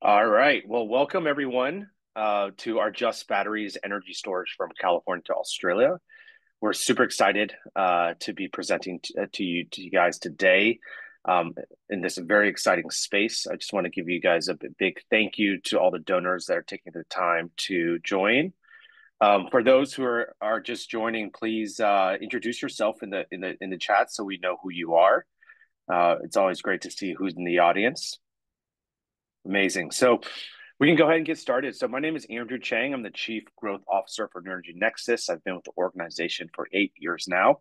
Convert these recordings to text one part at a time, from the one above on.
All right. Well, welcome everyone to our Just Batteries energy storage from California to Australia. We're super excited to be presenting to you guys today um, in this very exciting space. I just want to give you guys a big thank you to all the donors that are taking the time to join. For those who are just joining, please introduce yourself in the chat so we know who you are. It's always great to see who's in the audience. Amazing. So we can go ahead and get started. So my name is Andrew Chang. I'm the Chief Growth Officer for Energy Nexus. I've been with the organization for 8 years now,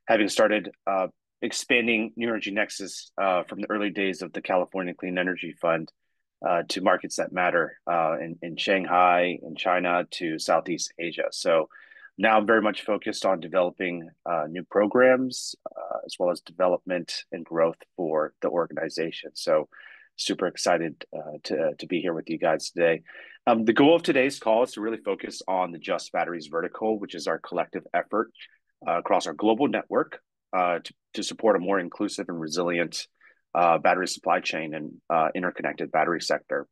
having started expanding Energy Nexus from the early days of the California Clean Energy Fund to markets that matter in Shanghai, in China, to Southeast Asia. So now I'm very much focused on developing new programs as well as development and growth for the organization. So super excited to be here with you guys today. The goal of today's call is to really focus on the Just Batteries vertical, which is our collective effort across our global network to support a more inclusive and resilient battery supply chain and interconnected battery sector.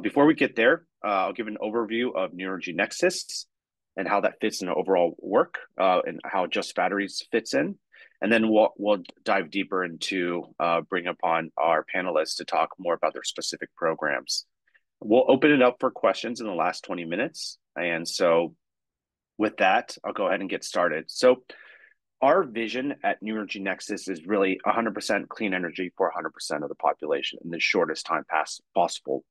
Before we get there, I'll give an overview of Energy Nexus and how that fits in the overall work and how Just Batteries fits in. And then we'll dive deeper into bring upon our panelists to talk more about their specific programs. We'll open it up for questions in the last 20 minutes. And so with that, I'll go ahead and get started. So our vision at Energy Nexus is really 100% clean energy for 100% of the population in the shortest time possible.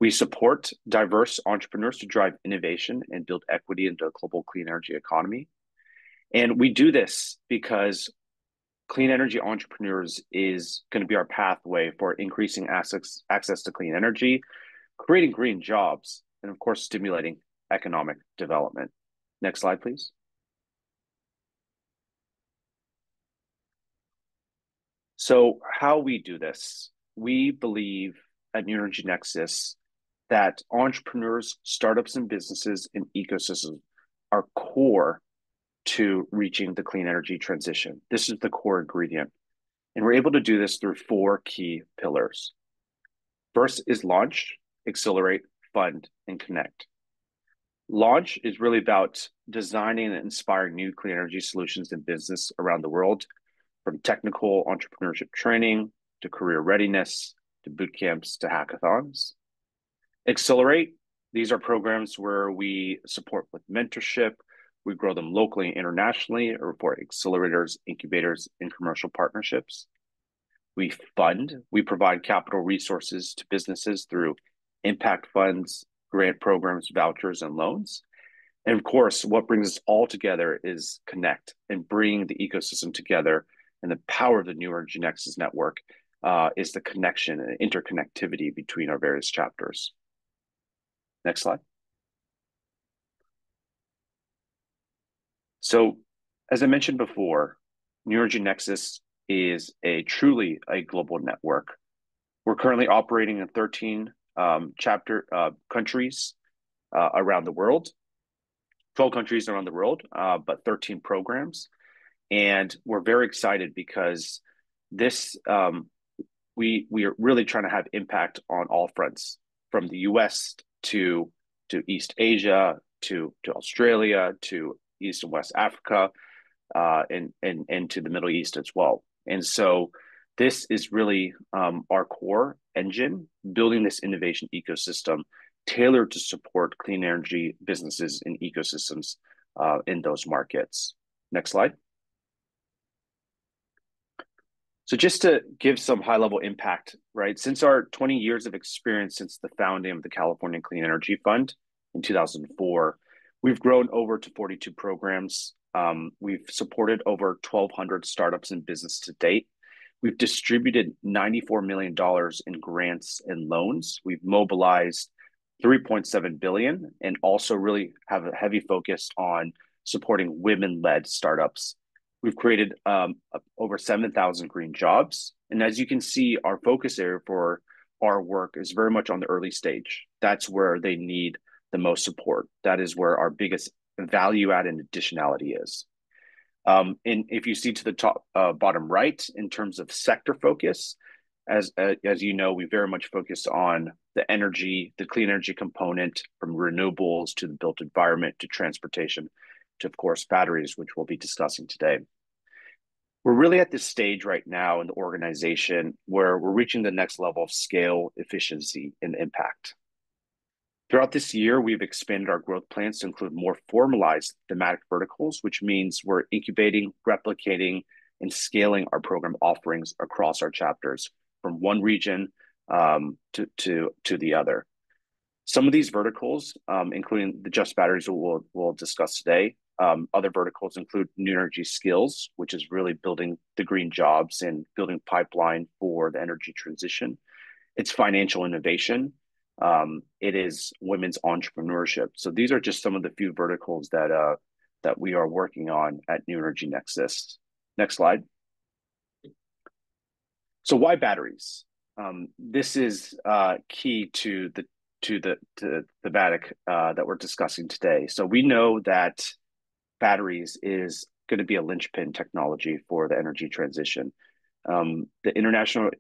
We support diverse entrepreneurs to drive innovation and build equity into a global clean energy economy. And we do this because clean energy entrepreneurs is going to be our pathway for increasing access to clean energy, creating green jobs, and of course, stimulating economic development. Next slide, please. So how we do this, we believe at Energy Nexus that entrepreneurs, startups, and businesses and ecosystems are core to reaching the clean energy transition. This is the core ingredient. And we're able to do this through four key pillars. First is launch, accelerate, fund, and connect. Launch is really about designing and inspiring new clean energy solutions in business around the world, from technical entrepreneurship training to career readiness to boot camps to hackathons. Accelerate, these are programs where we support with mentorship. We grow them locally and internationally or for accelerators, incubators, and commercial partnerships. We fund, we provide capital resources to businesses through impact funds, grant programs, vouchers, and loans. And of course, what brings us all together is connect and bring the ecosystem together. And the power of the New Energy Nexus network is the connection and interconnectivity between our various chapters. Next slide. So, as I mentioned before, Energy Nexus is truly a global network. We're currently operating in 13 countries around the world, 12 countries around the world, but 13 programs. And we're very excited because this we are really trying to have impact on all fronts, from the US to East Asia, to Australia, to East and West Africa, and to the Middle East as well. And so this is really our core engine, building this innovation ecosystem tailored to support clean energy businesses and ecosystems in those markets. Next slide. So just to give some high-level impact, right? Since our 20 years of experience since the founding of the California Clean Energy Fund in 2004, we've grown over to 42 programs. We've supported over 1,200 startups and business to date. We've distributed $94 million in grants and loans. We've mobilized $3.7 billion and also really have a heavy focus on supporting women-led startups. We've created over 7,000 green jobs. And as you can see, our focus area for our work is very much on the early stage. That's where they need the most support. That is where our biggest value add and additionality is. And if you see to the top bottom right, in terms of sector focus, as you know, we very much focus on the clean energy component, from renewables to the built environment to transportation to, of course, batteries, which we'll be discussing today. We're really at this stage right now in the organization where we're reaching the next level of scale, efficiency, and impact. Throughout this year, we've expanded our growth plans to include more formalized thematic verticals, which means we're incubating, replicating, and scaling our program offerings across our chapters from one region to the other. Some of these verticals, including the Just Batteries we'll discuss today, other verticals include new energy skills, which is really building the green jobs and building pipeline for the energy transition. It's financial innovation. It is women's entrepreneurship. So these are just some of the few verticals that we are working on at New Energy Nexus. Next slide. So why batteries? This is key to the thematic that we're discussing today. So we know that batteries is going to be a linchpin technology for the energy transition. The International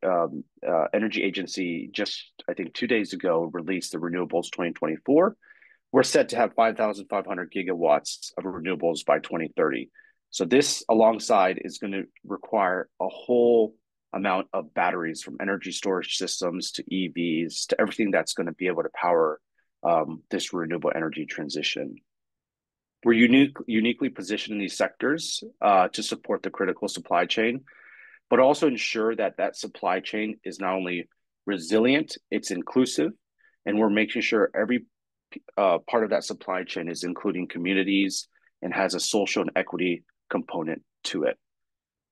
Energy Agency just, I think, 2 days ago released the Renewables 2024. We're set to have 5,500 gigawatts of renewables by 2030. So this, alongside, is going to require a whole amount of batteries, from energy storage systems to EVs to everything that's going to be able to power this renewable energy transition. We're uniquely positioned in these sectors to support the critical supply chain, but also ensure that that supply chain is not only resilient, it's inclusive, and we're making sure every part of that supply chain is including communities and has a social and equity component to it,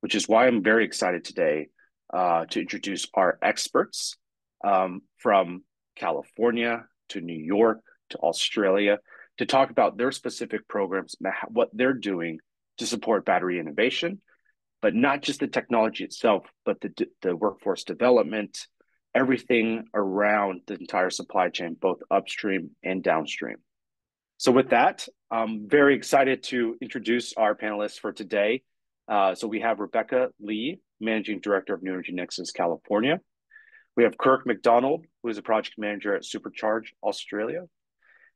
which is why I'm very excited today to introduce our experts from California to New York to Australia to talk about their specific programs and what they're doing to support battery innovation, but not just the technology itself, but the workforce development, everything around the entire supply chain, both upstream and downstream. So with that, I'm very excited to introduce our panelists for today. So we have Rebecca Lee, Managing Director of New Energy Nexus, California. We have Kirk McDonald, who is a project manager at SuperCharge, Australia.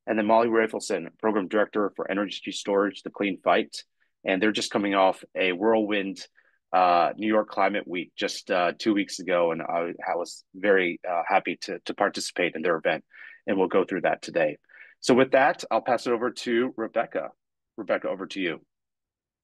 And then Molly Rafelson, Program Director for Energy Storage, The Clean Fight. And they're just coming off a whirlwind New York Climate Week just 2 weeks ago. And I was very happy to participate in their event. And we'll go through that today. So with that, I'll pass it over to Rebecca. Rebecca, over to you.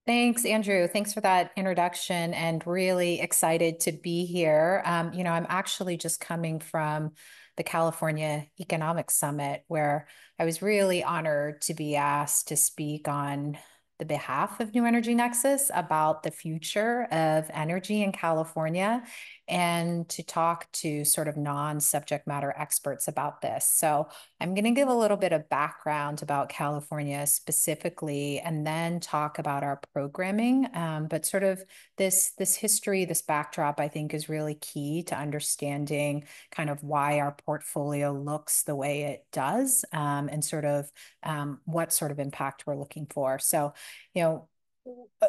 Thanks, Andrew. Thanks for that introduction, and really excited to be here. I'm actually just coming from the California Economic Summit, where I was really honored to be asked to speak on the behalf of New Energy Nexus about the future of energy in California, and to talk to sort of non-subject matter experts about this. So I'm going to give a little bit of background about California specifically, and then talk about our programming. But sort of this history, this backdrop, I think, is really key to understanding kind of why our portfolio looks the way it does, and sort of what sort of impact we're looking for. So,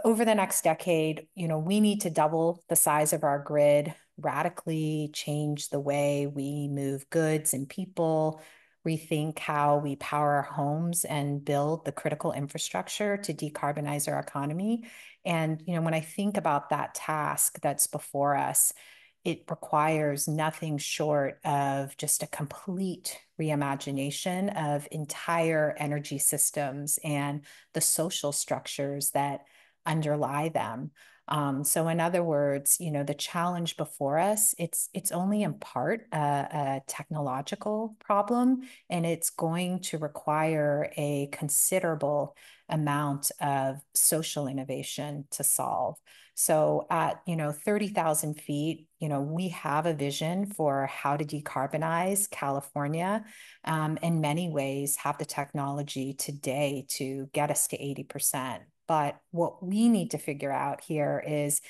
over the next decade, we need to double the size of our grid, radically change the way we move goods and people, rethink how we power our homes, and build the critical infrastructure to decarbonize our economy. And, when I think about that task that's before us, it requires nothing short of just a complete reimagination of entire energy systems and the social structures that underlie them. So in other words, the challenge before us, it's only in part a technological problem, and it's going to require a considerable amount of social innovation to solve. So at 30,000 feet, we have a vision for how to decarbonize California. In many ways, have the technology today to get us to 80%. But what we need to figure out here is,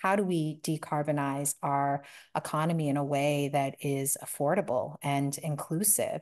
how do we decarbonize our economy in a way that is affordable and inclusive?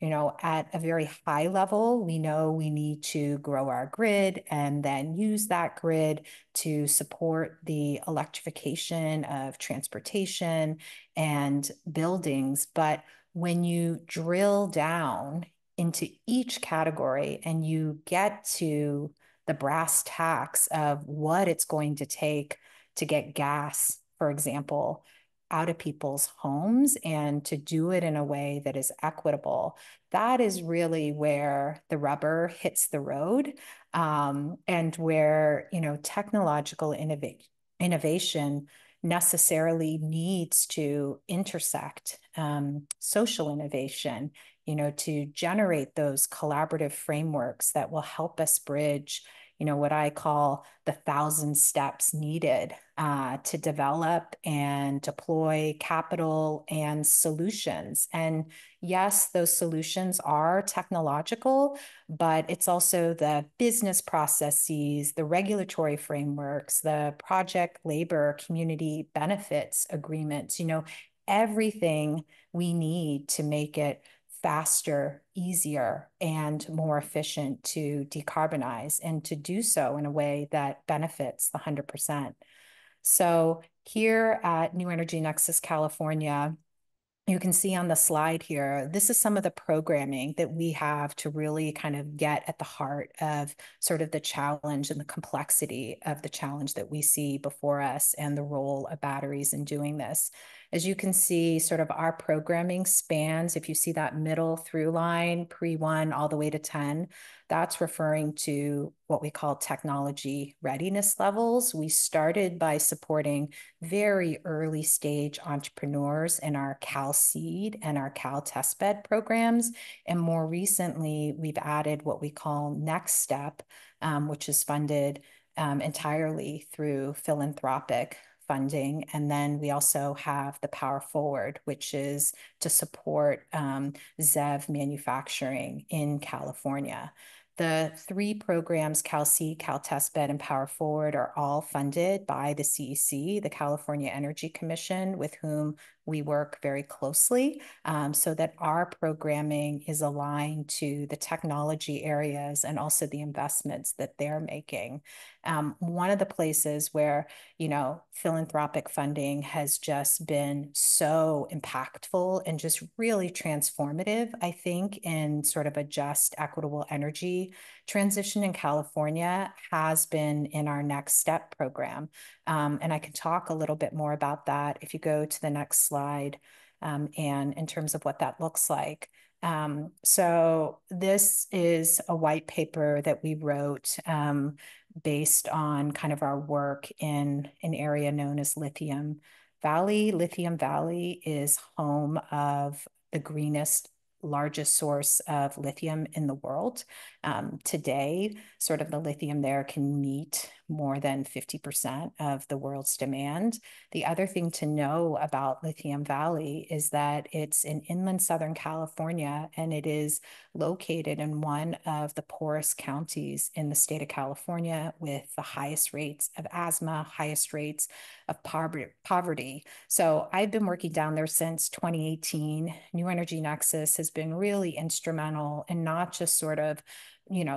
At a very high level, we know we need to grow our grid and then use that grid to support the electrification of transportation and buildings. But when you drill down into each category and you get to the brass tacks of what it's going to take to get gas, for example, out of people's homes and to do it in a way that is equitable, that is really where the rubber hits the road, and where technological innovation necessarily needs to intersect social innovation, to generate those collaborative frameworks that will help us bridge, what I call the 1,000 steps needed to develop and deploy capital and solutions. And yes, those solutions are technological, but it's also the business processes, the regulatory frameworks, the project labor community benefits agreements, everything we need to make it faster, easier, and more efficient to decarbonize and to do so in a way that benefits the 100%. So here at New Energy Nexus, California, you can see on the slide here, this is some of the programming that we have to really kind of get at the heart of sort of the challenge and the complexity of the challenge that we see before us and the role of batteries in doing this. As you can see, sort of our programming spans, if you see that middle through line, pre-1 all the way to 10, that's referring to what we call technology readiness levels. We started by supporting very early stage entrepreneurs in our Cal Seed and our Cal Testbed programs. And more recently, we've added what we call Next Step, which is funded entirely through philanthropic funding. And then we also have the Power Forward, which is to support ZEV manufacturing in California. The three programs, Cal Seed, Cal Testbed, and Power Forward, are all funded by the CEC, the California Energy Commission, with whom we work very closely, so that our programming is aligned to the technology areas and also the investments that they're making. One of the places where, philanthropic funding has just been so impactful and just really transformative, I think, in sort of a just, equitable energy transition in California has been in our Next Step program. And I can talk a little bit more about that if you go to the next slide, and in terms of what that looks like. So this is a white paper that we wrote based on kind of our work in an area known as Lithium Valley. Lithium Valley is home of the greenest, largest source of lithium in the world. Today, sort of the lithium there can meet more than 50% of the world's demand. The other thing to know about Lithium Valley is that it's in inland Southern California, and it is located in one of the poorest counties in the state of California, with the highest rates of asthma, highest rates of poverty. So I've been working down there since 2018. New Energy Nexus has been really instrumental in not just sort of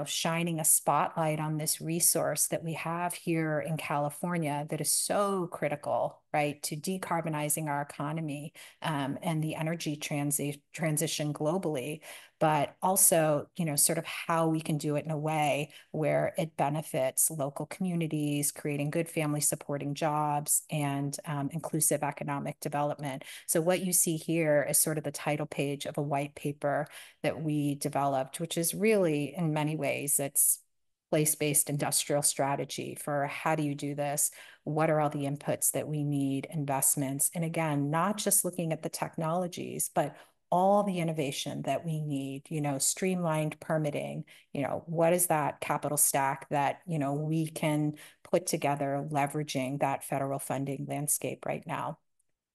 shining a spotlight on this resource that we have here in California that is so critical, right, to decarbonizing our economy, and the energy transition globally, but also, sort of how we can do it in a way where it benefits local communities, creating good family supporting jobs and inclusive economic development. So what you see here is sort of the title page of a white paper that we developed, which is really, in many ways, it's place-based industrial strategy for how do you do this? What are all the inputs that we need, investments? And again, not just looking at the technologies, but all the innovation that we need, streamlined permitting, what is that capital stack that, we can put together, leveraging that federal funding landscape right now.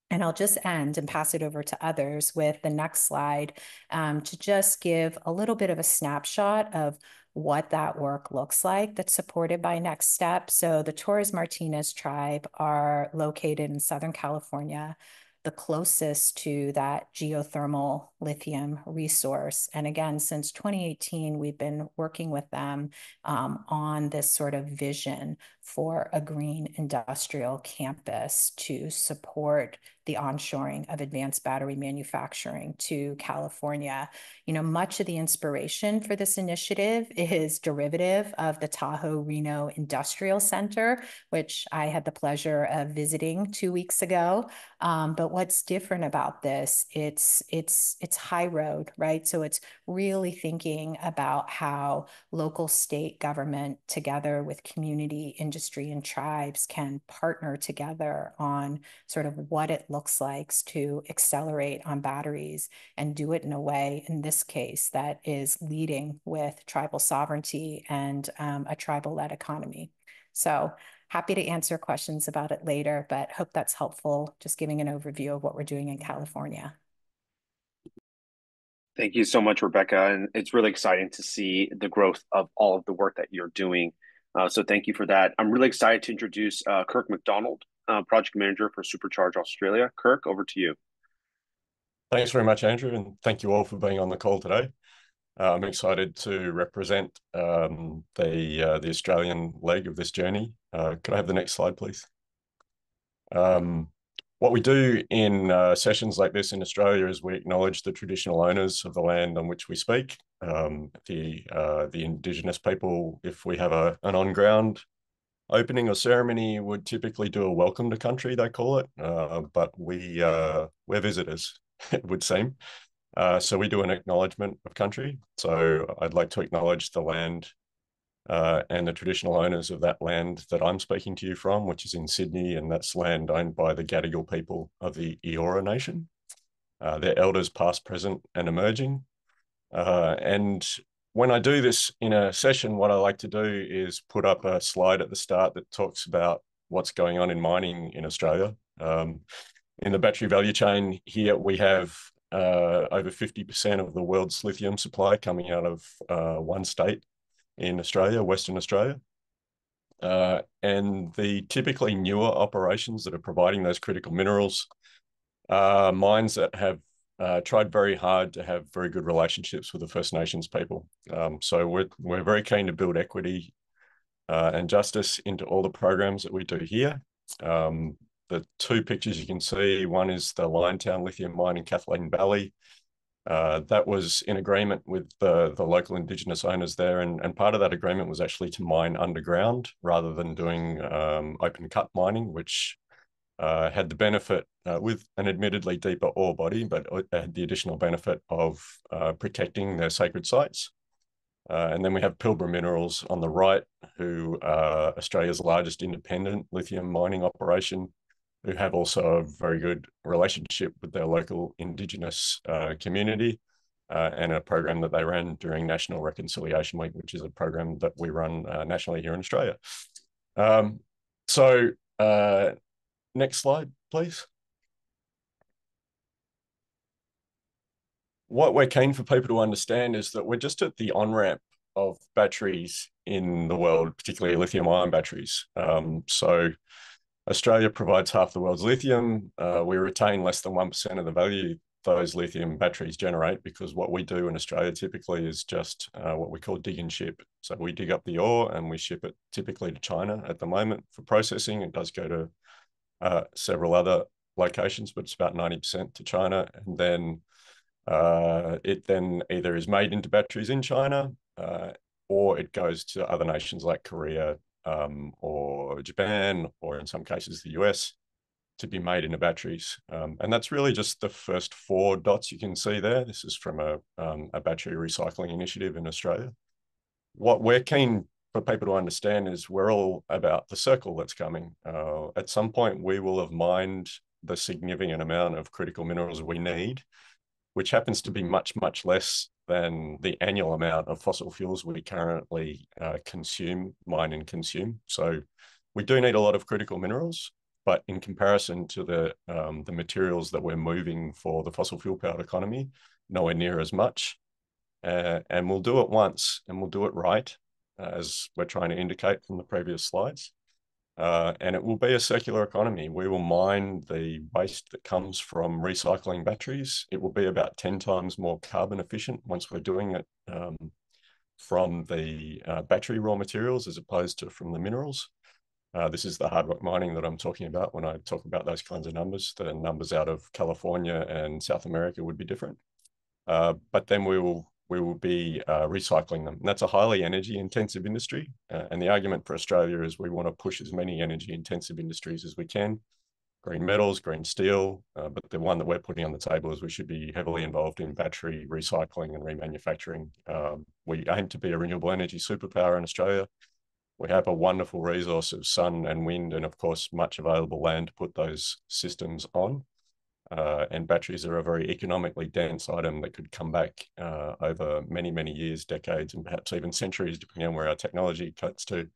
And I'll just end and pass it over to others with the next slide, to just give a little bit of a snapshot of what that work looks like that's supported by Next Step. So the Torres Martinez tribe are located in Southern California. the closest to that geothermal lithium resource. And again, since 2018, we've been working with them on this sort of vision for a green industrial campus to support the onshoring of advanced battery manufacturing to California. Much of the inspiration for this initiative is derivative of the Tahoe Reno Industrial Center, which I had the pleasure of visiting 2 weeks ago. But what's different about this, it's high road, right? So it's really thinking about how local state government together with community, industry, and tribes can partner together on sort of what it looks like to accelerate on batteries and do it in a way, in this case, that is leading with tribal sovereignty and a tribal-led economy. So happy to answer questions about it later, but hope that's helpful, just giving an overview of what we're doing in California. Thank you so much, Rebecca. And it's really exciting to see the growth of all of the work that you're doing. So thank you for that. I'm really excited to introduce Kirk McDonald, Project Manager for SuperCharge Australia. Kirk, over to you. Thanks very much, Andrew, and thank you all for being on the call today. I'm excited to represent the Australian leg of this journey. Could I have the next slide, please? What we do in sessions like this in Australia is we acknowledge the traditional owners of the land on which we speak, the Indigenous people. If we have an on-ground opening or ceremony, would typically do a welcome to country, they call it, but we're visitors, it would seem. So we do an acknowledgement of country. So I'd like to acknowledge the land and the traditional owners of that land that I'm speaking to you from, which is in Sydney, and that's land owned by the Gadigal people of the Eora Nation. They're elders past, present, and emerging. And when I do this in a session, what I like to do is put up a slide at the start that talks about what's going on in mining in Australia. In the battery value chain here, we have over 50% of the world's lithium supply coming out of one state in Australia, Western Australia. And the typically newer operations that are providing those critical minerals are mines that have tried very hard to have very good relationships with the First Nations people. So we're very keen to build equity and justice into all the programs that we do here. The two pictures you can see, one is the Liontown lithium mine in Kathleen Valley. That was in agreement with the local Indigenous owners there, and part of that agreement was actually to mine underground rather than doing open cut mining, which had the benefit with an admittedly deeper ore body, but it had the additional benefit of protecting their sacred sites. And then we have Pilbara Minerals on the right, who are Australia's largest independent lithium mining operation, who have also a very good relationship with their local Indigenous community and a program that they ran during National Reconciliation Week, which is a program that we run nationally here in Australia. Next slide, please. What we're keen for people to understand is that we're just at the on-ramp of batteries in the world, particularly lithium-ion batteries. So Australia provides half the world's lithium. We retain less than 1% of the value those lithium batteries generate, because what we do in Australia typically is just what we call dig and ship. So we dig up the ore and we ship it typically to China at the moment for processing. It does go to several other locations, but it's about 90% to China. And then it then either is made into batteries in China or it goes to other nations like Korea or Japan, or in some cases the US, to be made into batteries. And that's really just the first 4 dots you can see there. This is from a battery recycling initiative in Australia. What we're keen for people to understand is we're all about the circle that's coming. At some point, we will have mined the significant amount of critical minerals we need, which happens to be much, much less than the annual amount of fossil fuels we currently mine and consume. So we do need a lot of critical minerals, but in comparison to the materials that we're moving for the fossil fuel powered economy, nowhere near as much. And we'll do it once, and we'll do it right, as we're trying to indicate from the previous slides. And it will be a circular economy. We will mine the waste that comes from recycling batteries. It will be about 10 times more carbon efficient once we're doing it from the battery raw materials as opposed to from the minerals. This is the hard rock mining that I'm talking about when I talk about those kinds of numbers. The numbers out of California and South America would be different. But then we will be recycling them. And that's a highly energy intensive industry. And the argument for Australia is we want to push as many energy intensive industries as we can. Green metals, green steel, but the one that we're putting on the table is we should be heavily involved in battery recycling and remanufacturing. We aim to be a renewable energy superpower in Australia. We have a wonderful resource of sun and wind and, of course, much available land to put those systems on. And batteries are a very economically dense item that could come back over many, many years, decades, and perhaps even centuries, depending on where our technology cuts to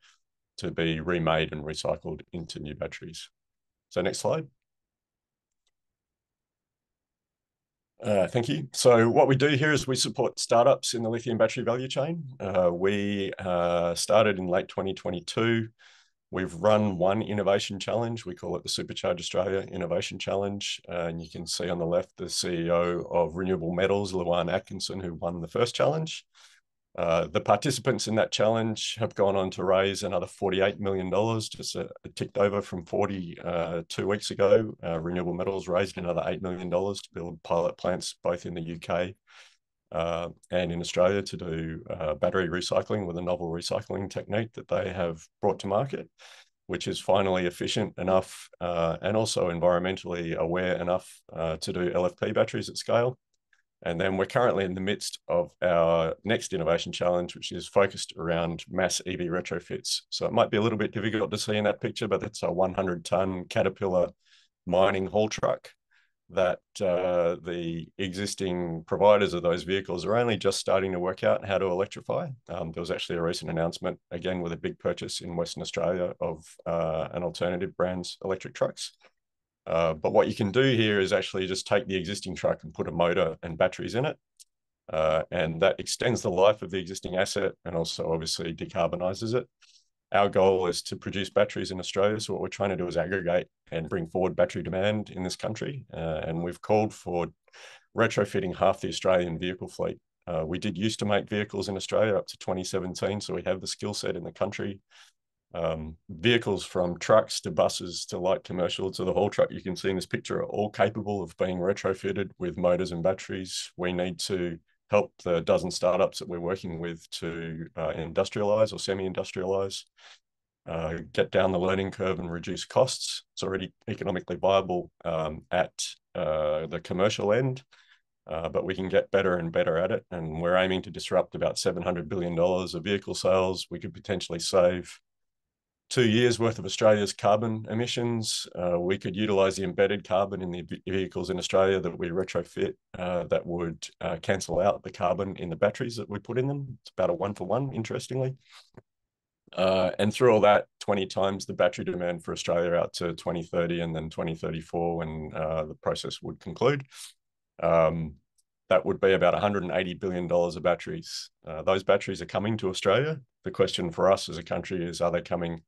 be remade and recycled into new batteries. So next slide. Thank you. So what we do here is we support startups in the lithium battery value chain. We started in late 2022. We've run one innovation challenge. We call it the SuperCharge Australia Innovation Challenge. And you can see on the left the CEO of Renewable Metals, Luan Atkinson, who won the first challenge. The participants in that challenge have gone on to raise another $48 million, just ticked over from 40 2 weeks ago. Renewable Metals raised another $8 million to build pilot plants both in the UK and in Australia to do battery recycling with a novel recycling technique that they have brought to market, which is finally efficient enough and also environmentally aware enough to do LFP batteries at scale. And then we're currently in the midst of our next innovation challenge, which is focused around mass EV retrofits. So it might be a little bit difficult to see in that picture, but it's a 100-ton Caterpillar mining haul truck that the existing providers of those vehicles are only just starting to work out how to electrify. There was actually a recent announcement, again, with a big purchase in Western Australia of an alternative brand's electric trucks. But what you can do here is actually just take the existing truck and put a motor and batteries in it. And that extends the life of the existing asset and also obviously decarbonizes it. Our goal is to produce batteries in Australia. So what we're trying to do is aggregate and bring forward battery demand in this country. And we've called for retrofitting half the Australian vehicle fleet. We did used to make vehicles in Australia up to 2017. So we have the skill set in the country. Vehicles from trucks to buses to light commercial to the haul truck you can see in this picture are all capable of being retrofitted with motors and batteries. We need to help the dozen startups that we're working with to industrialize or semi-industrialize, get down the learning curve and reduce costs. It's already economically viable at the commercial end, but we can get better and better at it. And we're aiming to disrupt about $700 billion of vehicle sales. We could potentially save 2 years worth of Australia's carbon emissions. We could utilize the embedded carbon in the vehicles in Australia that we retrofit that would cancel out the carbon in the batteries that we put in them. It's about a 1-for-1, interestingly. And through all that, 20 times the battery demand for Australia out to 2030 and then 2034 when the process would conclude. That would be about $180 billion of batteries. Those batteries are coming to Australia. The question for us as a country is, are they coming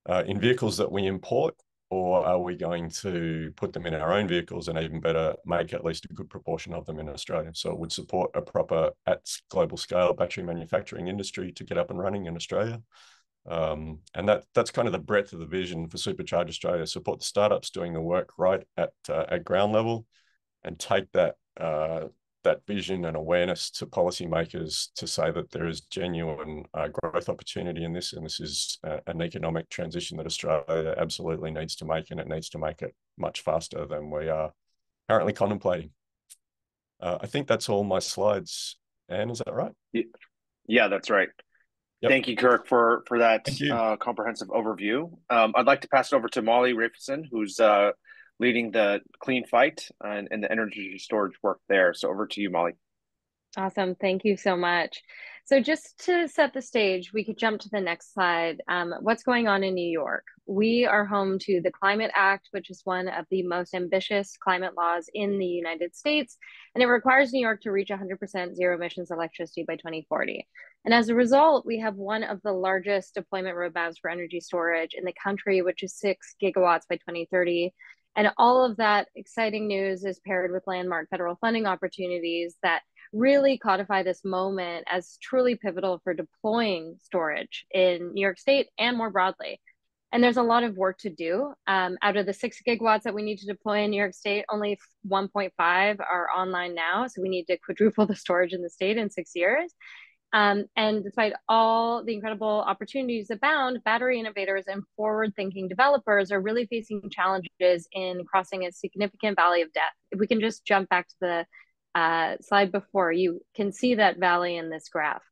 in vehicles that we import, or are we going to put them in our own vehicles and even better, make at least a good proportion of them in Australia? So it would support a proper at global scale battery manufacturing industry to get up and running in Australia. And that's kind of the breadth of the vision for SuperCharge Australia, support the startups doing the work right at ground level and take that vision and awareness to policymakers to say that there is genuine growth opportunity in this, and this is an economic transition that Australia absolutely needs to make, and it needs to make it much faster than we are currently contemplating. I think that's all my slides. Anne, is that right? Yeah, that's right. Yep. Thank you, Kirk, for that comprehensive overview. I'd like to pass it over to Molly Rafelson, who's leading the clean fight and the energy storage work there. So over to you, Molly. Awesome. Thank you so much. So just to set the stage, we could jump to the next slide. What's going on in New York? We are home to the Climate Act, which is one of the most ambitious climate laws in the United States, and it requires New York to reach 100% zero emissions electricity by 2040. And as a result, we have one of the largest deployment roadmaps for energy storage in the country, which is 6 gigawatts by 2030. And all of that exciting news is paired with landmark federal funding opportunities that really codify this moment as truly pivotal for deploying storage in New York State and more broadly. And there's a lot of work to do. Out of the 6 gigawatts that we need to deploy in New York State, only 1.5 are online now. So we need to quadruple the storage in the state in 6 years. And despite all the incredible opportunities abound, battery innovators and forward-thinking developers are really facing challenges in crossing a significant valley of death. If we can just jump back to the slide before, you can see that valley in this graph.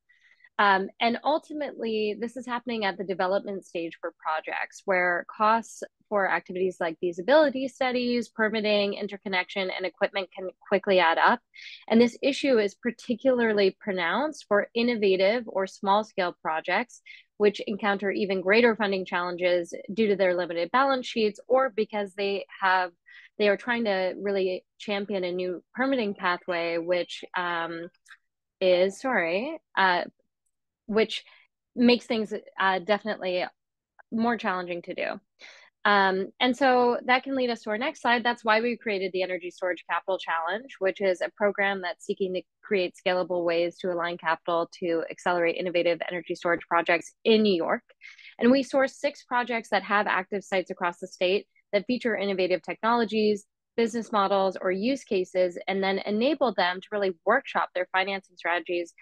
And ultimately, this is happening at the development stage for projects where costs for activities like feasibility studies, permitting, interconnection, and equipment can quickly add up. And this issue is particularly pronounced for innovative or small scale projects, which encounter even greater funding challenges due to their limited balance sheets or because they are trying to really champion a new permitting pathway, which which makes things definitely more challenging to do. And so that can lead us to our next slide. That's why we created the Energy Storage Capital Challenge, which is a program that's seeking to create scalable ways to align capital to accelerate innovative energy storage projects in New York. And we source 6 projects that have active sites across the state that feature innovative technologies, business models, or use cases, and then enable them to really workshop their financing strategies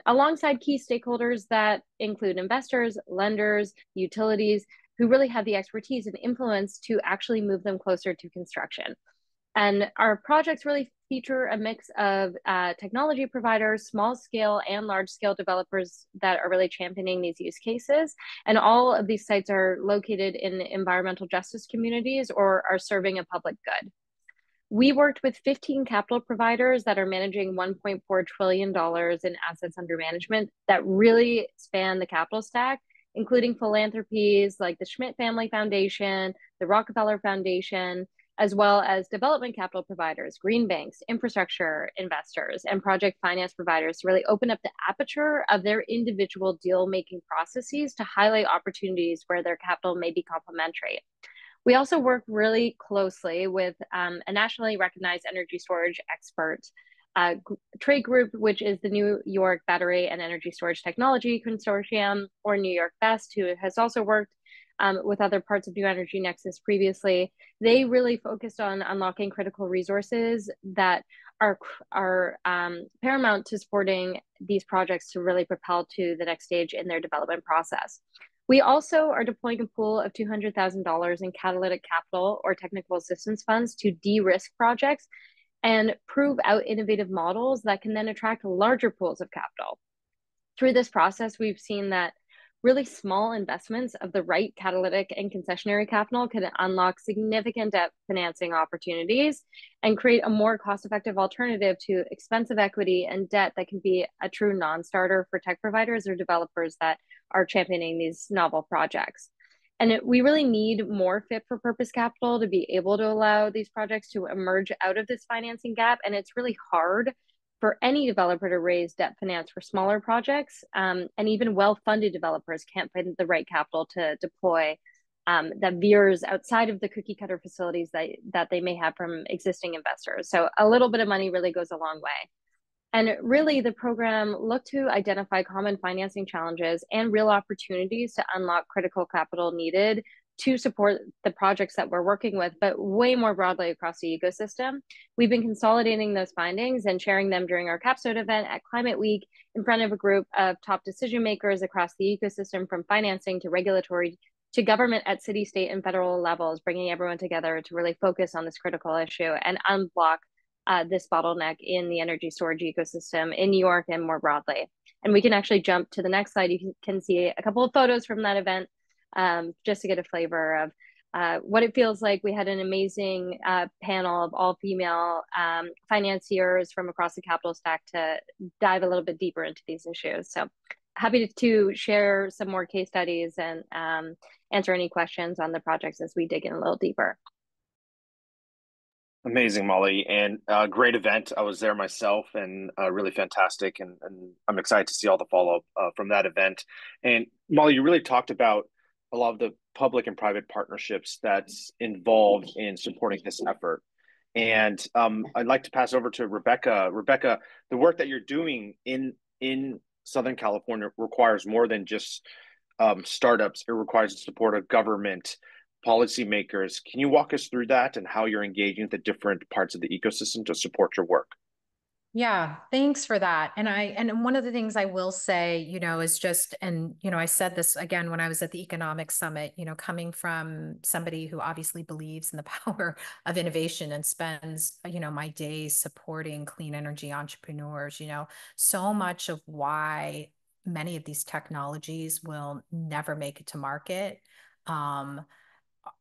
alongside key stakeholders that include investors, lenders, utilities, who really have the expertise and influence to actually move them closer to construction. And our projects really feature a mix of technology providers, small scale and large scale developers that are really championing these use cases. And all of these sites are located in environmental justice communities or are serving a public good. We worked with 15 capital providers that are managing $1.4 trillion in assets under management that really span the capital stack, including philanthropies like the Schmidt Family Foundation, the Rockefeller Foundation, as well as development capital providers, green banks, infrastructure investors, and project finance providers to really open up the aperture of their individual deal-making processes to highlight opportunities where their capital may be complementary. We also work really closely with a nationally recognized energy storage expert trade group, which is the New York Battery and Energy Storage Technology Consortium, or New York BEST, who has also worked with other parts of New Energy Nexus previously. They really focused on unlocking critical resources that are paramount to supporting these projects to really propel to the next stage in their development process. We also are deploying a pool of $200,000 in catalytic capital or technical assistance funds to de-risk projects and prove out innovative models that can then attract larger pools of capital. Through this process, we've seen that really small investments of the right catalytic and concessionary capital can unlock significant debt financing opportunities and create a more cost-effective alternative to expensive equity and debt that can be a true non-starter for tech providers or developers that are championing these novel projects. And we really need more fit-for-purpose capital to be able to allow these projects to emerge out of this financing gap. And it's really hard for any developer to raise debt finance for smaller projects. And even well-funded developers can't find the right capital to deploy that veers outside of the cookie cutter facilities that they may have from existing investors. So a little bit of money really goes a long way. And really, the program looked to identify common financing challenges and real opportunities to unlock critical capital needed to support the projects that we're working with, but way more broadly across the ecosystem. We've been consolidating those findings and sharing them during our capstone event at Climate Week in front of a group of top decision makers across the ecosystem, from financing to regulatory to government at city, state, and federal levels, bringing everyone together to really focus on this critical issue and unblock this bottleneck in the energy storage ecosystem in New York and more broadly. And we can actually jump to the next slide. You can see a couple of photos from that event just to get a flavor what it feels like. We had an amazing panel of all female financiers from across the capital stack to dive a little bit deeper into these issues. So happy to share some more case studies and answer any questions on the projects as we dig in a little deeper. Amazing, Molly, and great event. I was there myself, and really fantastic, and I'm excited to see all the follow-up from that event. And Molly, you really talked about a lot of the public and private partnerships that's involved in supporting this effort. And I'd like to pass over to Rebecca. Rebecca, the work that you're doing in Southern California requires more than just startups. It requires the support of government, policymakers. Can you walk us through that and how you're engaging the different parts of the ecosystem to support your work? Yeah, thanks for that. And one of the things I will say, is just, and I said this again when I was at the economic summit, coming from somebody who obviously believes in the power of innovation and spends, my days supporting clean energy entrepreneurs, so much of why many of these technologies will never make it to market.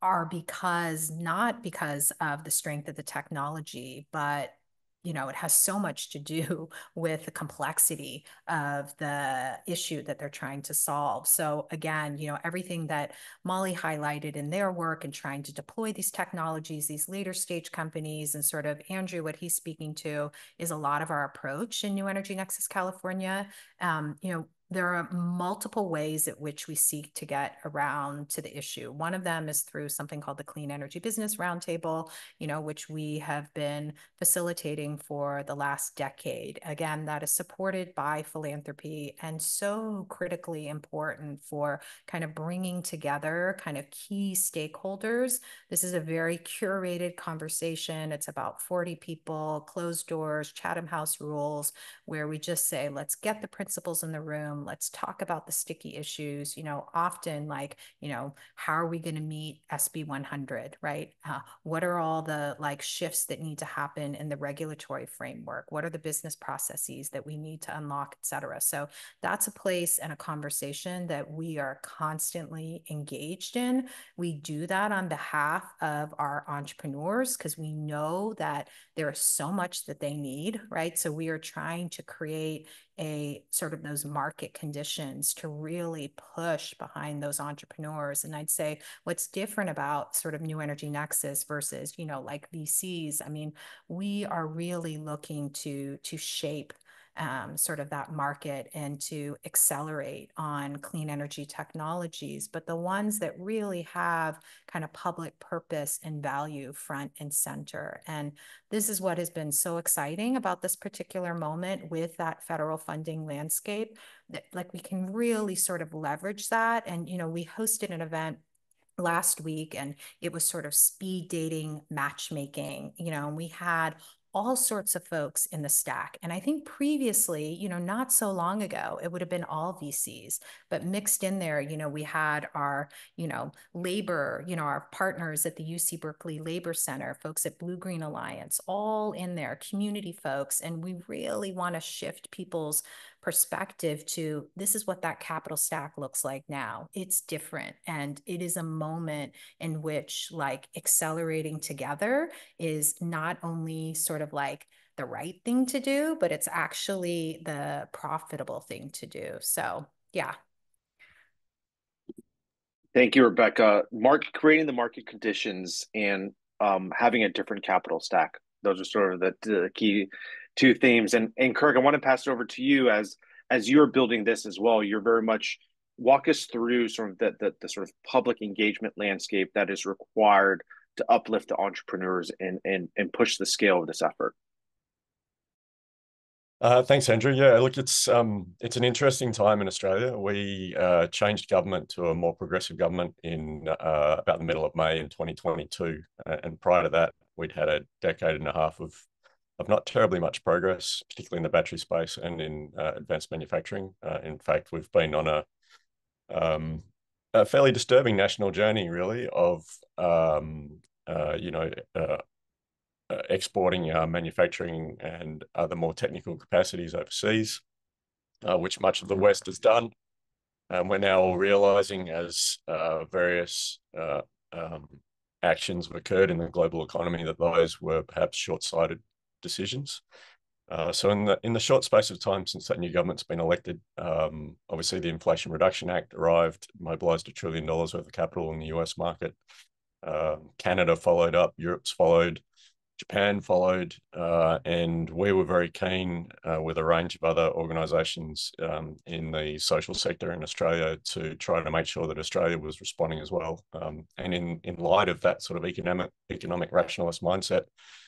Are not because of the strength of the technology, but it has so much to do with the complexity of the issue that they're trying to solve. So again, everything that Molly highlighted in their work and trying to deploy these technologies, these later stage companies, and sort of Andrew, what he's speaking to is a lot of our approach in New Energy Nexus California. There are multiple ways at which we seek to get around to the issue. One of them is through something called the Clean Energy Business Roundtable, which we have been facilitating for the last decade. Again, that is supported by philanthropy and so critically important for kind of bringing together kind of key stakeholders. This is a very curated conversation. It's about 40 people, closed doors, Chatham House rules, where we just say, let's get the principals in the room. Let's talk about the sticky issues, often like, how are we going to meet SB 100, right? What are all the shifts that need to happen in the regulatory framework? What are the business processes that we need to unlock, et cetera? So that's a place and a conversation that we are constantly engaged in. We do that on behalf of our entrepreneurs because we know that there is so much that they need, right? So we are trying to create a sort of those market conditions to really push behind those entrepreneurs. And I'd say what's different about sort of New Energy Nexus versus, like VCs, I mean, we are really looking to shape sort of that market and to accelerate on clean energy technologies, but the ones that really have kind of public purpose and value front and center. And this is what has been so exciting about this particular moment with that federal funding landscape, that we can really sort of leverage that. And, we hosted an event last week and it was sort of speed dating matchmaking, and we had all sorts of folks in the stack. And I think previously, not so long ago, it would have been all VCs, but mixed in there, we had our, labor, our partners at the UC Berkeley Labor Center, folks at Blue Green Alliance, all in there, community folks. And we really want to shift people's perspective to this is what that capital stack looks like now. It's different. And it is a moment in which accelerating together is not only sort of the right thing to do, but it's actually the profitable thing to do. So yeah. Thank you, Rebecca. Creating the market conditions and having a different capital stack. Those are sort of the key two themes. And Kirk, I want to pass it over to you as you're building this as well. You're very much walk us through sort of the sort of public engagement landscape that is required to uplift the entrepreneurs and push the scale of this effort. Thanks, Andrew. Yeah, look, it's an interesting time in Australia. We changed government to a more progressive government in about the middle of May in 2022, and prior to that, we'd had a decade and a half of not terribly much progress, particularly in the battery space and in advanced manufacturing. In fact, we've been on a fairly disturbing national journey, really, of exporting manufacturing and other more technical capacities overseas, which much of the West has done. We're now realizing as various actions have occurred in the global economy, that those were perhaps short-sighted decisions. So in the short space of time since that new government's been elected, obviously the Inflation Reduction Act arrived, mobilised $1 trillion worth of capital in the US market. Canada followed up, Europe's followed, Japan followed, and we were very keen with a range of other organisations in the social sector in Australia to try to make sure that Australia was responding as well. And in light of that sort of economic rationalist mindset,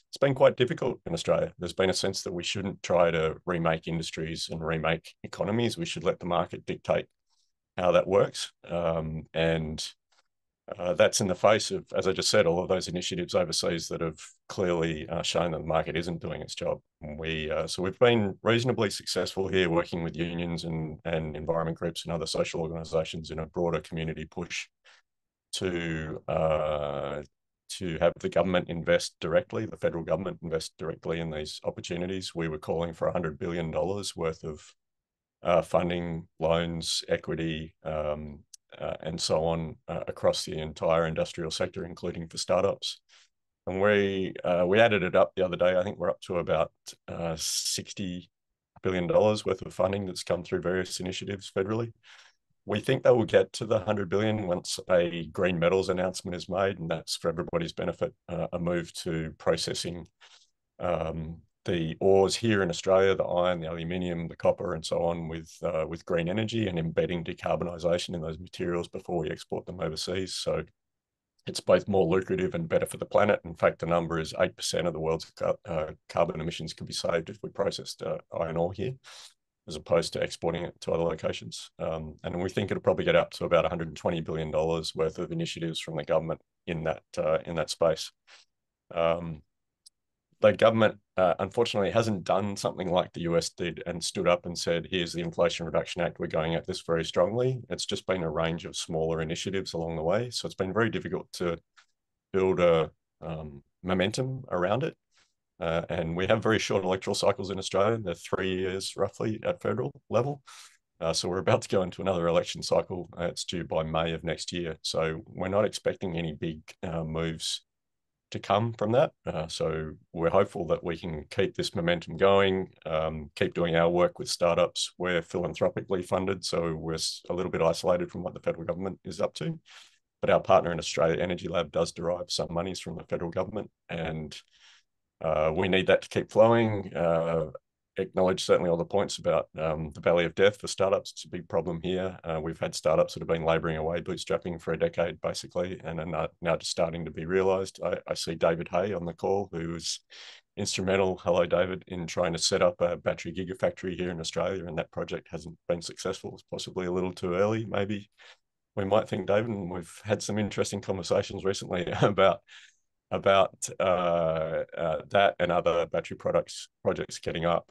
it's been quite difficult in Australia. There's been a sense that we shouldn't try to remake industries and remake economies. We should let the market dictate how that works. That's in the face of, as I just said, all of those initiatives overseas that have clearly shown that the market isn't doing its job. And so we've been reasonably successful here, working with unions and environment groups and other social organisations in a broader community push to have the government invest directly, the federal government invest directly in these opportunities. We were calling for $100 billion worth of funding, loans, equity, and so on across the entire industrial sector, including for startups. And we added it up the other day. I think we're up to about $60 billion worth of funding that's come through various initiatives federally. We think they will get to the 100 billion once a green metals announcement is made, and that's for everybody's benefit, a move to processing the ores here in Australia, the iron, the aluminium, the copper, and so on, with green energy, and embedding decarbonisation in those materials before we export them overseas. So it's both more lucrative and better for the planet. In fact, the number is 8% of the world's carbon emissions can be saved if we processed iron ore here, as opposed to exporting it to other locations. And we think it'll probably get up to about $120 billion worth of initiatives from the government in that space. The government, unfortunately, hasn't done something like the US did and stood up and said, here's the Inflation Reduction Act, we're going at this very strongly. It's just been a range of smaller initiatives along the way. So it's been very difficult to build a momentum around it. And we have very short electoral cycles in Australia. They're 3 years roughly at federal level. So we're about to go into another election cycle. It's due by May of next year. So we're not expecting any big moves to come from that. So we're hopeful that we can keep this momentum going, keep doing our work with startups. We're philanthropically funded, so we're a little bit isolated from what the federal government is up to. But our partner in Australia, Energy Lab, does derive some monies from the federal government, and we need that to keep flowing. Acknowledge certainly all the points about the valley of death for startups. It's a big problem here. We've had startups that have been labouring away, bootstrapping for a decade, basically, and are now just starting to be realised. I see David Hay on the call, who was instrumental, hello David, in trying to set up a battery gigafactory here in Australia, and that project hasn't been successful. It's possibly a little too early, maybe we might think, David, and we've had some interesting conversations recently about that and other battery projects getting up.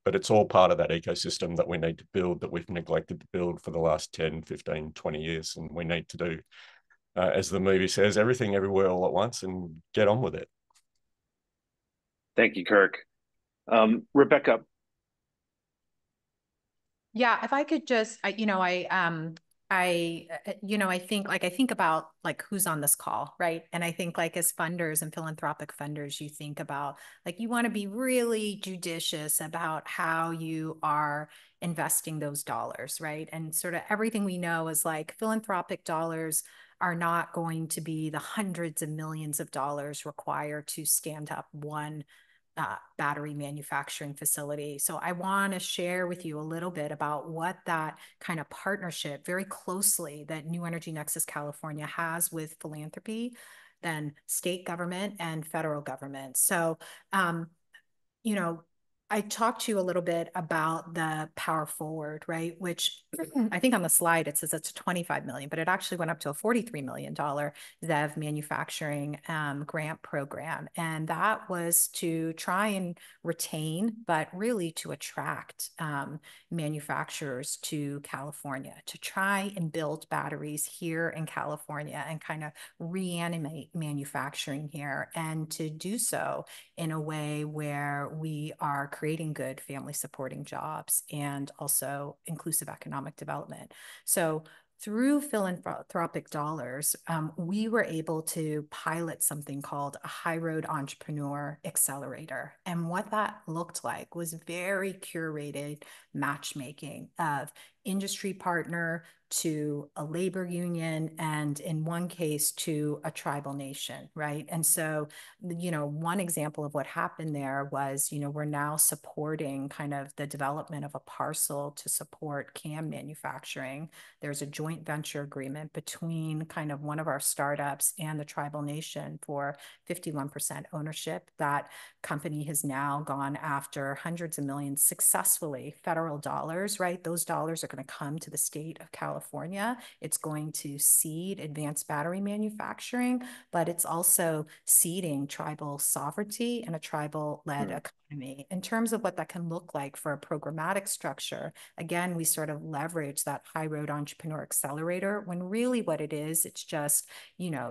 But it's all part of that ecosystem that we need to build, that we've neglected to build for the last 10, 15, 20 years. And we need to do, as the movie says, everything everywhere all at once and get on with it. Thank you, Kirk. Rebecca. Yeah, if I could just, I think about like who's on this call, right? And I think like as funders and philanthropic funders, you think about like you want to be really judicious about how you are investing those dollars, right? And sort of everything we know is like philanthropic dollars are not going to be the hundreds of millions of dollars required to stand up one battery manufacturing facility. So I want to share with you a little bit about what that kind of partnership very closely that New Energy Nexus California has with philanthropy, then state government and federal government. So, I talked to you a little bit about the Power Forward, right? Which I think on the slide it says it's 25 million, but it actually went up to a $43 million ZEV manufacturing grant program. And that was to try and retain, but really to attract manufacturers to California, to try and build batteries here in California and kind of reanimate manufacturing here, and to do so in a way where we are creating good family supporting jobs and also inclusive economic development. So through philanthropic dollars, we were able to pilot something called a High Road Entrepreneur Accelerator. And what that looked like was very curated matchmaking of industry partner to a labor union, and in one case to a tribal nation, right? And so, one example of what happened there was, we're now supporting kind of the development of a parcel to support CAM manufacturing. There's a joint venture agreement between kind of one of our startups and the tribal nation for 51% ownership. That company has now gone after hundreds of millions successfully, federal dollars, right? Those dollars are going to come to the state of California. It's going to seed advanced battery manufacturing, but it's also seeding tribal sovereignty and a tribal-led economy. In terms of what that can look like for a programmatic structure, again, we sort of leverage that High Road Entrepreneur Accelerator, when really what it is, it's just,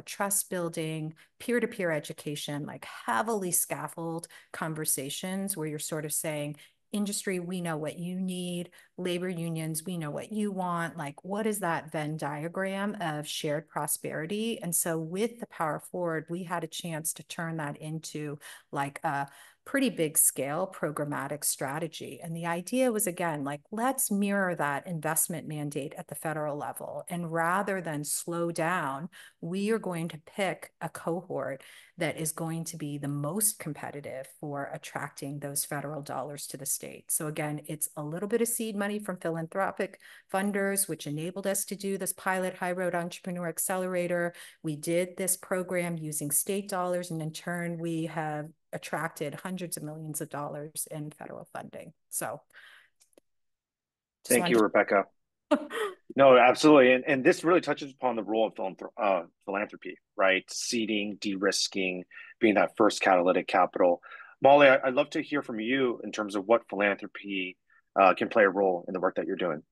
trust building, peer-to-peer education, like heavily scaffold conversations where you're sort of saying, industry, we know what you need. Labor unions, we know what you want. Like, what is that Venn diagram of shared prosperity? And so with the Power Forward, we had a chance to turn that into like a pretty big scale programmatic strategy. And the idea was, again, like, let's mirror that investment mandate at the federal level. And rather than slow down, we are going to pick a cohort that is going to be the most competitive for attracting those federal dollars to the state. So again, it's a little bit of seed money from philanthropic funders, which enabled us to do this pilot High Road Entrepreneur Accelerator. We did this program using state dollars, and in turn, we have attracted hundreds of millions of dollars in federal funding. So thank you, Rebecca. No, absolutely. And this really touches upon the role of philanthropy, right? Seeding, de-risking, being that first catalytic capital. Molly, I'd love to hear from you in terms of what philanthropy can play a role in the work that you're doing.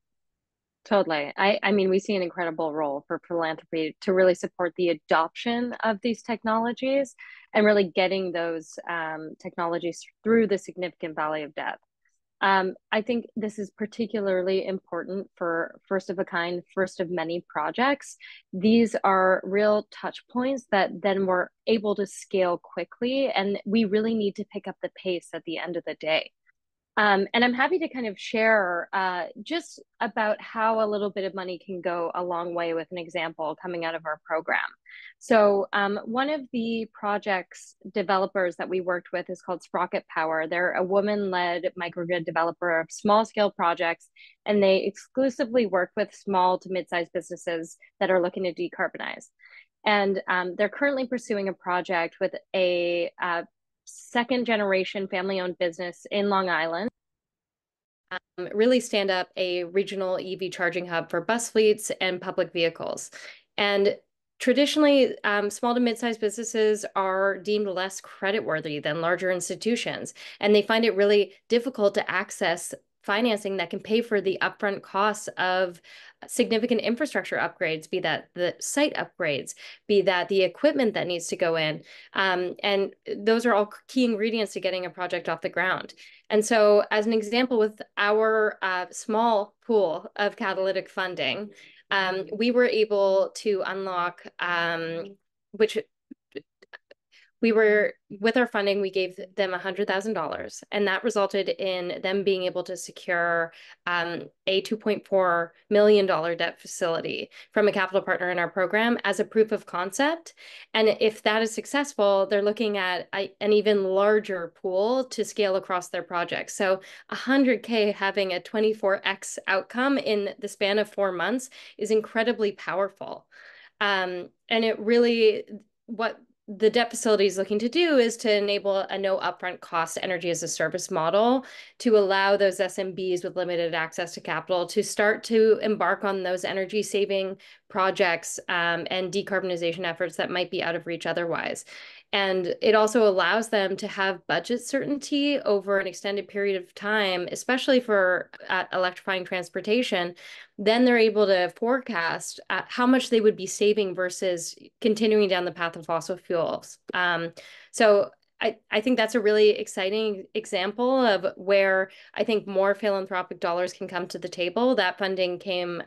Totally. I mean, we see an incredible role for philanthropy to really support the adoption of these technologies and really getting those technologies through the significant valley of death. I think this is particularly important for first of a kind, first of many projects. These are real touch points that then we're able to scale quickly, and we really need to pick up the pace at the end of the day. And I'm happy to kind of share just about how a little bit of money can go a long way with an example coming out of our program. So one of the projects developers that we worked with is called Sprocket Power. They're a woman-led microgrid developer of small-scale projects, and they exclusively work with small to mid-sized businesses that are looking to decarbonize. And they're currently pursuing a project with a second generation family owned business in Long Island. Really stand up a regional EV charging hub for bus fleets and public vehicles. And traditionally, small to mid-sized businesses are deemed less creditworthy than larger institutions, and they find it really difficult to access financing that can pay for the upfront costs of significant infrastructure upgrades, be that the site upgrades, be that the equipment that needs to go in. And those are all key ingredients to getting a project off the ground. And so as an example, with our small pool of catalytic funding, we were able to unlock, with our funding, we gave them $100,000, and that resulted in them being able to secure a $2.4 million debt facility from a capital partner in our program as a proof of concept. And if that is successful, they're looking at an even larger pool to scale across their projects. So 100K having a 24x outcome in the span of 4 months is incredibly powerful. And it really, what the debt facility is looking to do is to enable a no upfront cost energy as a service model to allow those SMBs with limited access to capital to start to embark on those energy saving projects and decarbonization efforts that might be out of reach otherwise. And it also allows them to have budget certainty over an extended period of time, especially for electrifying transportation. Then they're able to forecast how much they would be saving versus continuing down the path of fossil fuels. So I think that's a really exciting example of where I think more philanthropic dollars can come to the table. That funding came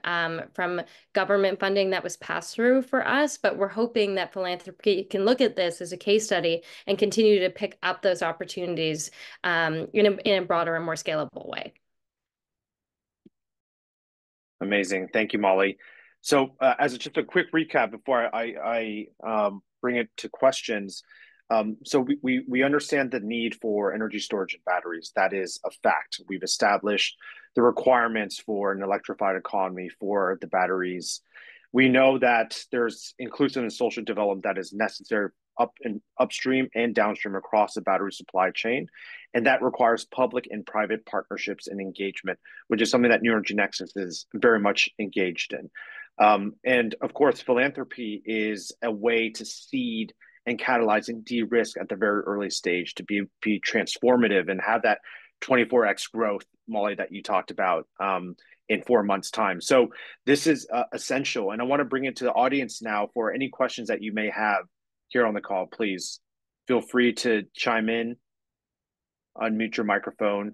from government funding that was passed through for us, but we're hoping that philanthropy can look at this as a case study and continue to pick up those opportunities in a broader and more scalable way. Amazing. Thank you, Molly. So as just a quick recap before I bring it to questions, so we understand the need for energy storage and batteries. That is a fact. We've established the requirements for an electrified economy for the batteries. We know that there's inclusive and social development that is necessary upstream and downstream across the battery supply chain, and that requires public and private partnerships and engagement, which is something that New Energy Nexus is very much engaged in. And of course, philanthropy is a way to seed and catalyze and de-risk at the very early stage to be transformative and have that 24x growth, Molly, that you talked about in 4 months' time. So this is essential. And I want to bring it to the audience now for any questions that you may have here on the call. Please feel free to chime in, unmute your microphone.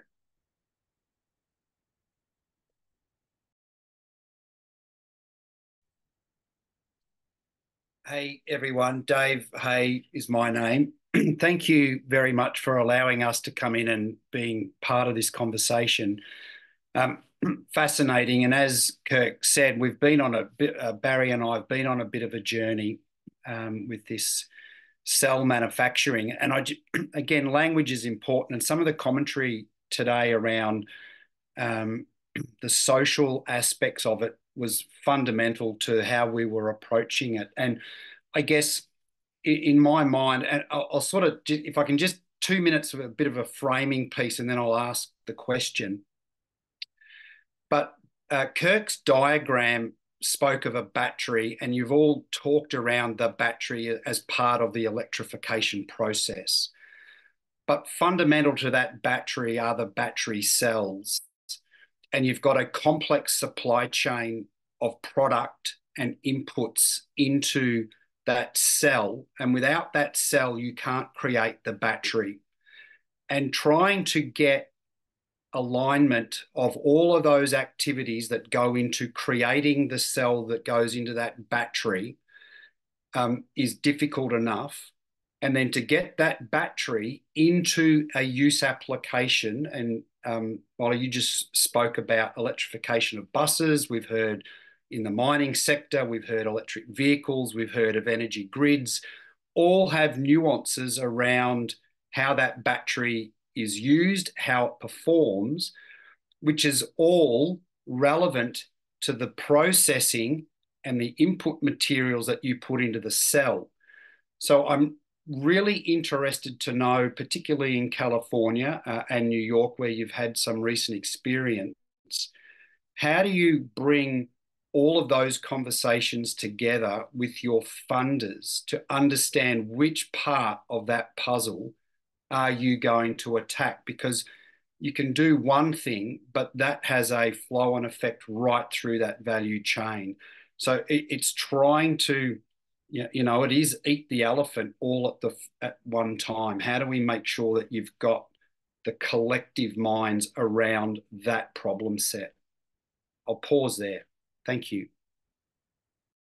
Hey, everyone. Dave Hay is my name. Thank you very much for allowing us to come in and being part of this conversation. Fascinating. And as Kirk said, we've been on Barry and I have been on a bit of a journey with this cell manufacturing. And again, language is important. And some of the commentary today around the social aspects of it was fundamental to how we were approaching it. And I guess in my mind, and I'll sort of, if I can just 2 minutes of a bit of a framing piece, and then I'll ask the question. But Kirk's diagram spoke of a battery, and you've all talked around the battery as part of the electrification process. But fundamental to that battery are the battery cells. And you've got a complex supply chain of product and inputs into that cell. And without that cell, you can't create the battery. And trying to get alignment of all of those activities that go into creating the cell that goes into that battery is difficult enough. And then to get that battery into a use application, and Molly, you just spoke about electrification of buses. We've heard in the mining sector, we've heard electric vehicles, we've heard of energy grids, all have nuances around how that battery is used, how it performs, which is all relevant to the processing and the input materials that you put into the cell. So I'm really interested to know, particularly in California and New York, where you've had some recent experience, how do you bring all of those conversations together with your funders to understand which part of that puzzle are you going to attack? Because you can do one thing, but that has a flow and effect right through that value chain. So it's trying to, it is eat the elephant all at one time. How do we make sure that you've got the collective minds around that problem set? I'll pause there. Thank you.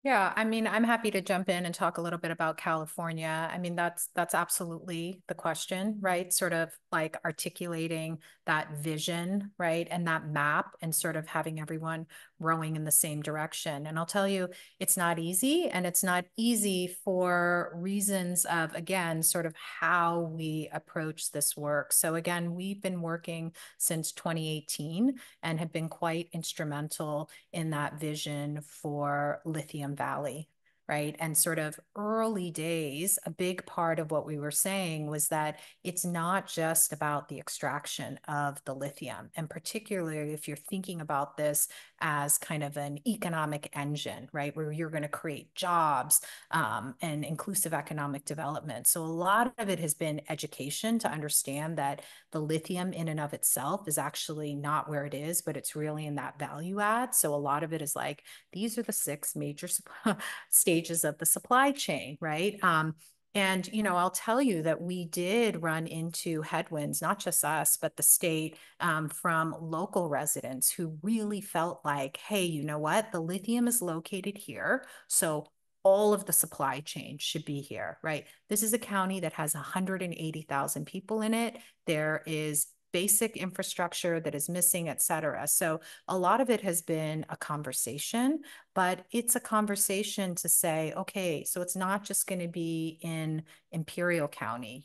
Yeah, I mean, I'm happy to jump in and talk a little bit about California. I mean, that's absolutely the question, right? Sort of like articulating that vision, right? And that map and sort of having everyone rowing in the same direction. And I'll tell you, it's not easy, and it's not easy for reasons of, again, sort of how we approach this work. So again, we've been working since 2018 and have been quite instrumental in that vision for Lithium Valley, right? And sort of early days, a big part of what we were saying was that it's not just about the extraction of the lithium. And particularly if you're thinking about this as kind of an economic engine, right? Where you're going to create jobs and inclusive economic development. So a lot of it has been education to understand that the lithium in and of itself is actually not where it is, but it's really in that value add. So a lot of it is like, these are the 6 major stages of the supply chain, right? And, I'll tell you that we did run into headwinds, not just us, but the state, from local residents who really felt like, hey, you know what? The lithium is located here. So all of the supply chain should be here, right? This is a county that has 180,000 people in it. There is basic infrastructure that is missing, et cetera. So a lot of it has been a conversation, but it's a conversation to say, okay, so it's not just going to be in Imperial County.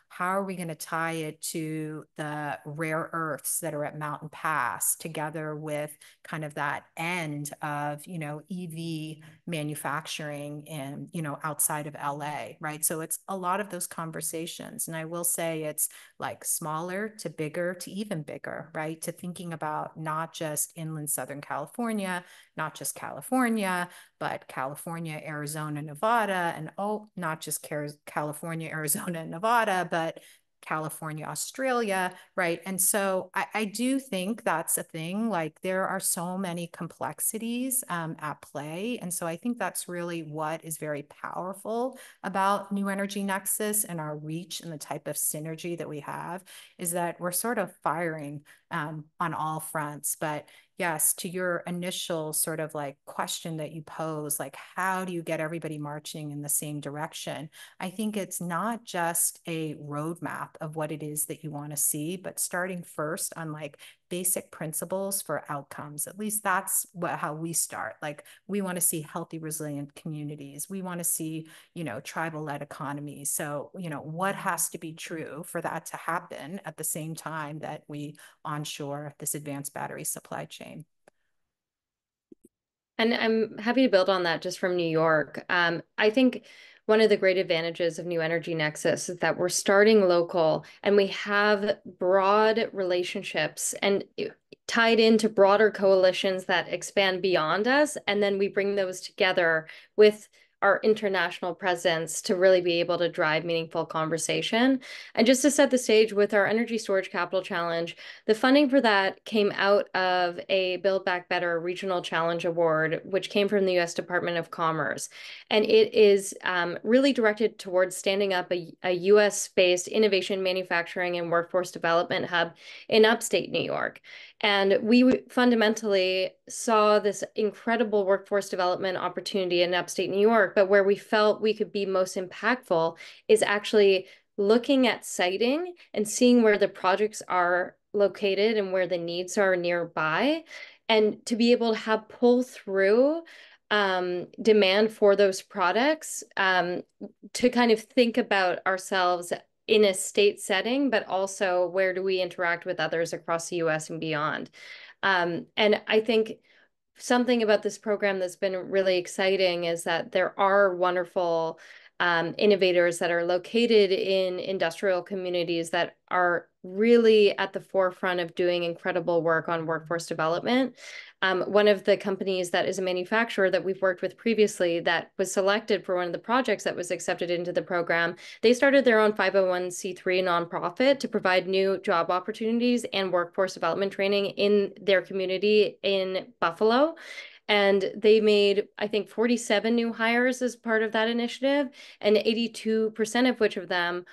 How are we going to tie it to the rare earths that are at Mountain Pass, together with kind of that end of, EV manufacturing and, outside of LA, right? So it's a lot of those conversations. And I will say it's like smaller to bigger to even bigger, right? To thinking about not just inland Southern California, not just California, but California, Arizona, Nevada, and not just California, Arizona, and Nevada, but California, Australia, right? And so I do think that's a thing. Like, there are so many complexities at play. And so I think that's really what is very powerful about New Energy Nexus and our reach and the type of synergy that we have, is that we're sort of firing on all fronts. But yes, to your initial sort of like question that you pose, like, how do you get everybody marching in the same direction? I think it's not just a roadmap of what it is that you want to see, but starting first on like basic principles for outcomes. At least that's how we start. Like, we want to see healthy, resilient communities. We want to see, tribal-led economies. So, what has to be true for that to happen at the same time that we onshore this advanced battery supply chain? And I'm happy to build on that just from New York. I think one of the great advantages of New Energy Nexus is that we're starting local and we have broad relationships and tied into broader coalitions that expand beyond us. And then we bring those together with our international presence to really be able to drive meaningful conversation. And just to set the stage with our Energy Storage Capital Challenge, the funding for that came out of a Build Back Better Regional Challenge Award, which came from the U.S. Department of Commerce. And it is really directed towards standing up a U.S.-based innovation, manufacturing, and workforce development hub in upstate New York. And we fundamentally saw this incredible workforce development opportunity in upstate New York, but where we felt we could be most impactful is actually looking at siting and seeing where the projects are located and where the needs are nearby, and to be able to have pull through demand for those products, to kind of think about ourselves in a state setting, but also where do we interact with others across the US and beyond. And I think something about this program that's been really exciting is that there are wonderful innovators that are located in industrial communities that are really at the forefront of doing incredible work on workforce development. One of the companies that is a manufacturer that we've worked with previously that was selected for one of the projects that was accepted into the program, they started their own 501c3 nonprofit to provide new job opportunities and workforce development training in their community in Buffalo. And they made, I think, 47 new hires as part of that initiative, and 82% of which of them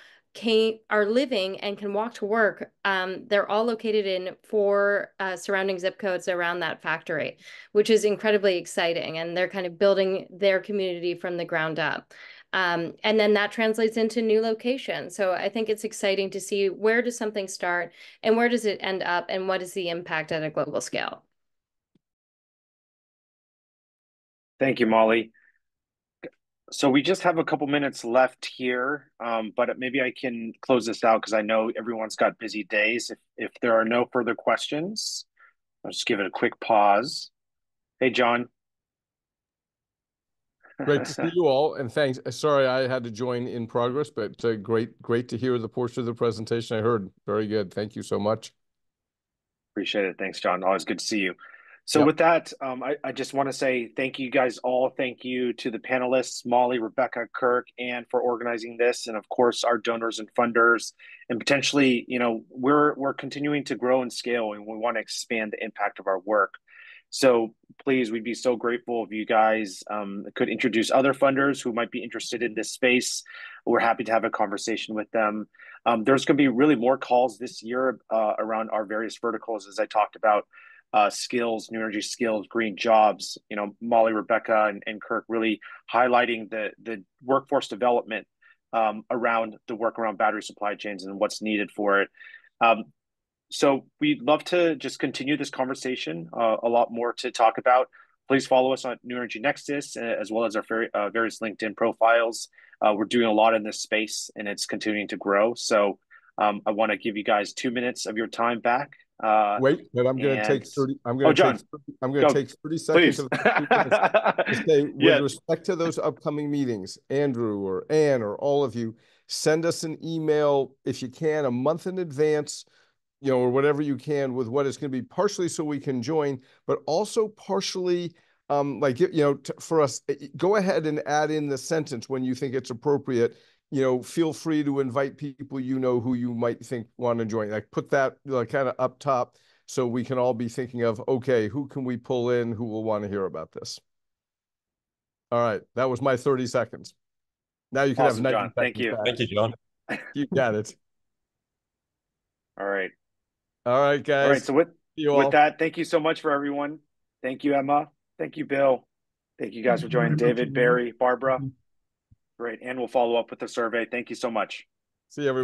are living and can walk to work. They're all located in 4 surrounding zip codes around that factory, which is incredibly exciting. And they're kind of building their community from the ground up. And then that translates into new locations. So I think it's exciting to see, where does something start and where does it end up, and what is the impact at a global scale? Thank you, Molly. So we just have a couple minutes left here, but maybe I can close this out because I know everyone's got busy days. If there are no further questions, I'll just give it a quick pause. Hey, John. Great to see you all, and thanks. Sorry I had to join in progress, but great to hear the portion of the presentation I heard. Very good. Thank you so much. Appreciate it. Thanks, John. Always good to see you. So with that, I just want to say thank you guys all. Thank you to the panelists, Molly, Rebecca, Kirk, and for organizing this, and of course our donors and funders. And potentially, we're continuing to grow and scale, and we want to expand the impact of our work. So please, we'd be so grateful if you guys could introduce other funders who might be interested in this space. We're happy to have a conversation with them. There's going to be really more calls this year around our various verticals, as I talked about, skills, new energy skills, green jobs. You know, Molly, Rebecca, and Kirk really highlighting the workforce development around the work around battery supply chains and what's needed for it. So we'd love to just continue this conversation. A lot more to talk about. Please follow us on New Energy Nexus as well as our various LinkedIn profiles. We're doing a lot in this space and it's continuing to grow. So I want to give you guys 2 minutes of your time back. Wait, but I'm going to take 30. I'm going to take 30 seconds please. of to say, with Yeah. respect to those upcoming meetings, Andrew or Ann or all of you, send us an email if you can a month in advance, you know, or whatever you can, with what it's going to be, partially so we can join, but also partially, like, you know, for us, go ahead and add in the sentence when you think it's appropriate. You know, feel free to invite people you know who you might think want to join. Like, put that like kind of up top so we can all be thinking of, okay, who can we pull in who will want to hear about this? All right, that was my 30 seconds. Now you can Awesome, have 90 John. Thank seconds you. back. Thank you, John. You got it. All right. All right, guys. All right. So with that, thank you so much for everyone. Thank you, Emma. Thank you, Bill. Thank you guys for joining. David, Barry, Barbara. Great. And we'll follow up with the survey. Thank you so much. See you, everyone.